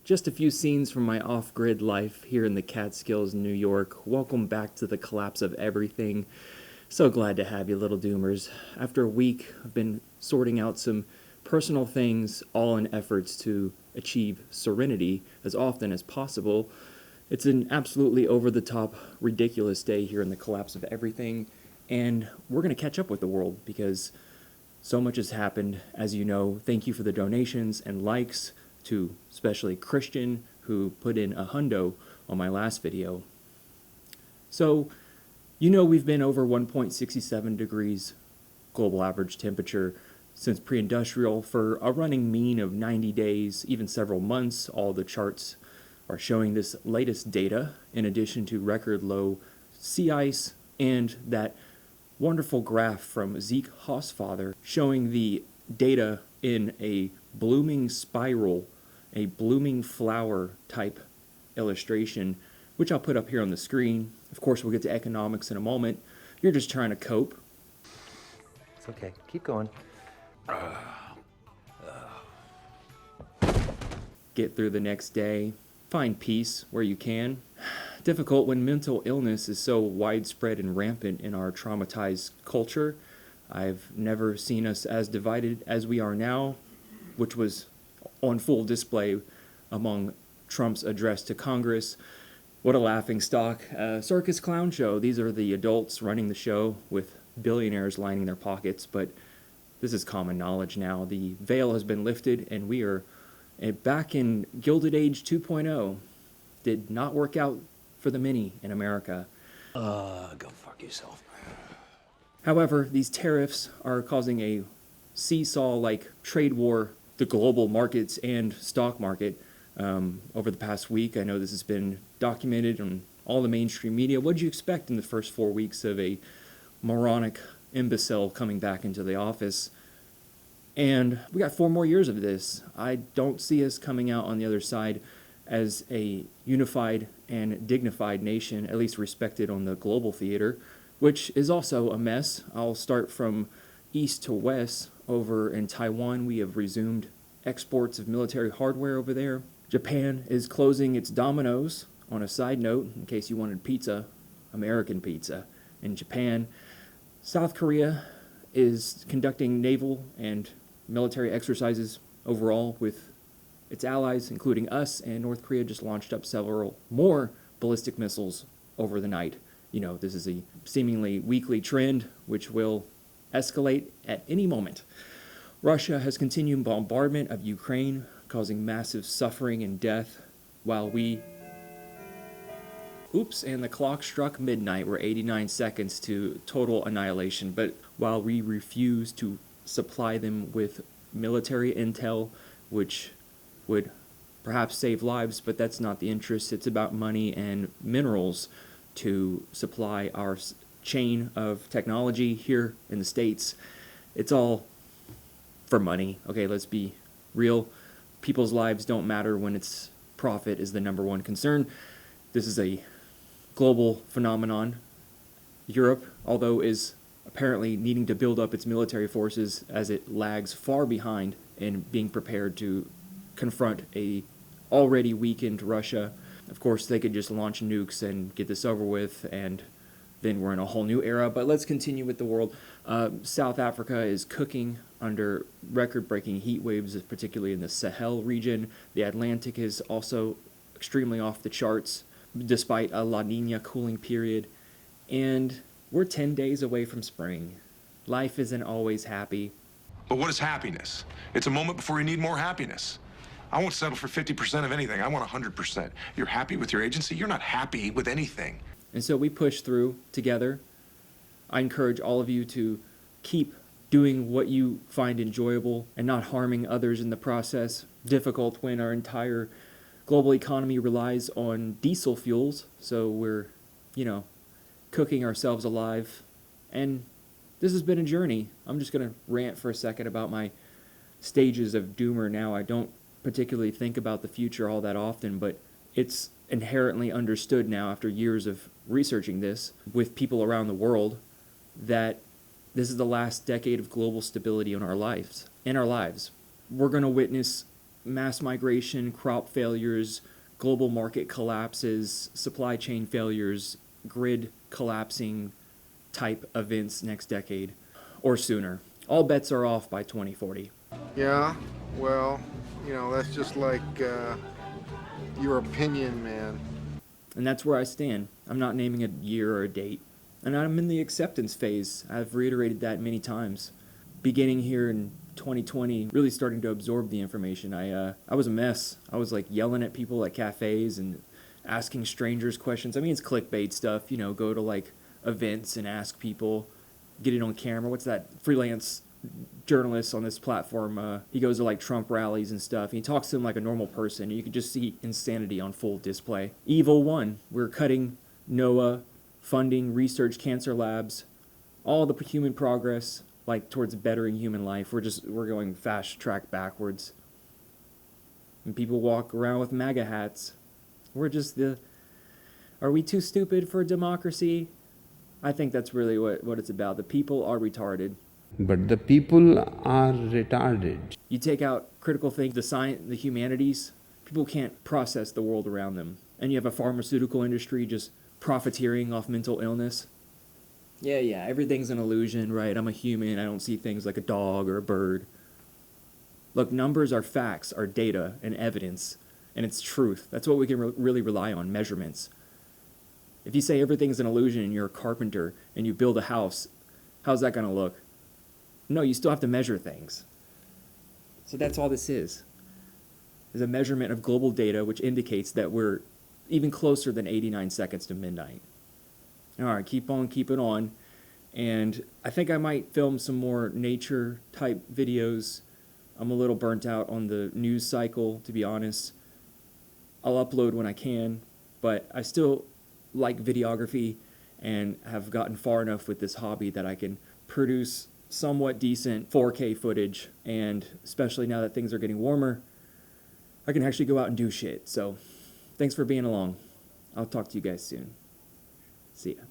Just a few scenes from my off-grid life here in the Catskills, New York. Welcome back to the collapse of everything. So glad to have you, little doomers. After a week, I've been sorting out some personal things, all in efforts to achieve serenity as often as possible. It's an absolutely over-the-top, ridiculous day here in the collapse of everything, and we're going to catch up with the world because so much has happened, as you know. Thank you for the donations and likes, to especially Christian, who put in a hundo on my last video. So, you know we've been over 1.67 degrees global average temperature since pre-industrial for a running mean of 90 days, even several months. All the charts are showing this latest data, in addition to record low sea ice and that wonderful graph from Zeke Hossfather showing the data in a blooming spiral, a blooming flower type illustration, which I'll put up here on the screen. Of course, we'll get to economics in a moment. You're just trying to cope. It's okay. Keep going. Get through the next day. Find peace where you can. Difficult when mental illness is so widespread and rampant in our traumatized culture. I've never seen us as divided as we are now, which was on full display among Trump's address to Congress. What a laughingstock. Circus clown show. These are the adults running the show with billionaires lining their pockets, but this is common knowledge now. The veil has been lifted and we are back in Gilded Age 2.0. Did not work out for the many in America. Go fuck yourself. However, these tariffs are causing a seesaw-like trade war, the global markets and stock market over the past week. I know this has been documented on all the mainstream media. What did you expect in the first 4 weeks of a moronic imbecile coming back into the office? And we got 4 more years of this. I don't see us coming out on the other side as a unified and dignified nation, at least respected on the global theater, which is also a mess. I'll start from east to west. Over in Taiwan, we have resumed exports of military hardware over there. Japan is closing its Domino's. On a side note, in case you wanted pizza, American pizza in Japan. South Korea is conducting naval and military exercises overall with its allies, including us, and North Korea just launched up several more ballistic missiles over the night. You know, this is a seemingly weekly trend, which will escalate at any moment. Russia has continued bombardment of Ukraine, causing massive suffering and death, while we... Oops, and the clock struck midnight. We're 89 seconds to total annihilation, but while we refuse to supply them with military intel, which would perhaps save lives, but that's not the interest. It's about money and minerals to supply our chain of technology here in the States. It's all for money. Okay, let's be real. People's lives don't matter when its profit is the number one concern. This is a global phenomenon. Europe, although, is apparently needing to build up its military forces as it lags far behind in being prepared to confront a already weakened Russia. Of course, they could just launch nukes and get this over with, and then we're in a whole new era. But let's continue with the world. South Africa is cooking under record-breaking heat waves, particularly in the Sahel region. The Atlantic is also extremely off the charts, despite a La Nina cooling period. And we're 10 days away from spring. Life isn't always happy. But what is happiness? It's a moment before you need more happiness. I won't settle for 50% of anything. I want 100%. You're happy with your agency? You're not happy with anything. And so we push through together. I encourage all of you to keep doing what you find enjoyable and not harming others in the process. Difficult when our entire global economy relies on diesel fuels, so we're, cooking ourselves alive. And this has been a journey. I'm just going to rant for a second about my stages of doomer now. I don't particularly think about the future all that often, but it's inherently understood now after years of researching this with people around the world that this is the last decade of global stability in our lives. We're going to witness mass migration, crop failures, global market collapses, supply chain failures, grid collapsing type events next decade or sooner. All bets are off by 2040. Yeah, well, that's just like your opinion, man. And that's where I stand. I'm not naming a year or a date. And I'm in the acceptance phase. I've reiterated that many times. Beginning here in 2020, really starting to absorb the information. I was a mess. I was like yelling at people at cafes and asking strangers questions. I mean, it's clickbait stuff, go to like events and ask people, get it on camera. What's that freelance journalist on this platform? He goes to like Trump rallies and stuff. And he talks to them like a normal person. And you can just see insanity on full display. Evil one. We're cutting NOAA, funding research cancer labs, all the human progress, like towards bettering human life. We're going fast track backwards. And people walk around with MAGA hats. Are we too stupid for democracy? I think that's really what it's about. The people are retarded. But the people are retarded. You take out critical thinking, the science, the humanities, people can't process the world around them. And you have a pharmaceutical industry just profiteering off mental illness. Yeah, everything's an illusion, right? I'm a human, I don't see things like a dog or a bird. Look, numbers are facts, are data and evidence, and it's truth. That's what we can really rely on, measurements. If you say everything's an illusion and you're a carpenter and you build a house, how's that going to look? No, you still have to measure things. So that's all this is a measurement of global data which indicates that we're even closer than 89 seconds to midnight. All right, keep on keeping on. And I think I might film some more nature type videos. I'm a little burnt out on the news cycle, to be honest. I'll upload when I can, but I still like videography and have gotten far enough with this hobby that I can produce somewhat decent 4K footage, and especially now that things are getting warmer, I can actually go out and do shit. So thanks for being along. I'll talk to you guys soon. See ya.